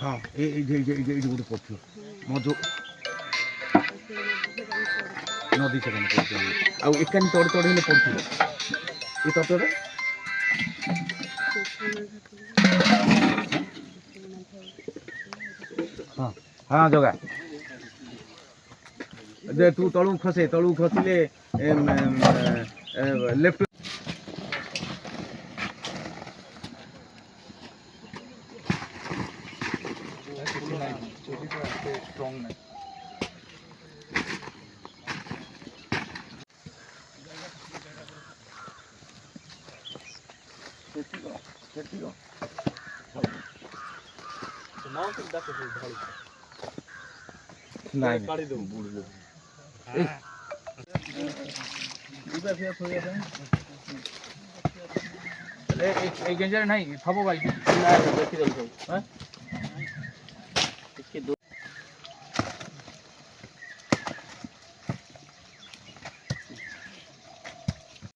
हाँ ये गोटे पड़ो मधु नदी से एकानी तड़े तड़े हेल्ले पड़ो ये तटरे हाँ हाँ जगा तू तलू खसिले लेफ्ट स्ट्रॉन्ग नहीं गेंजर नहीं थबो भाई देखी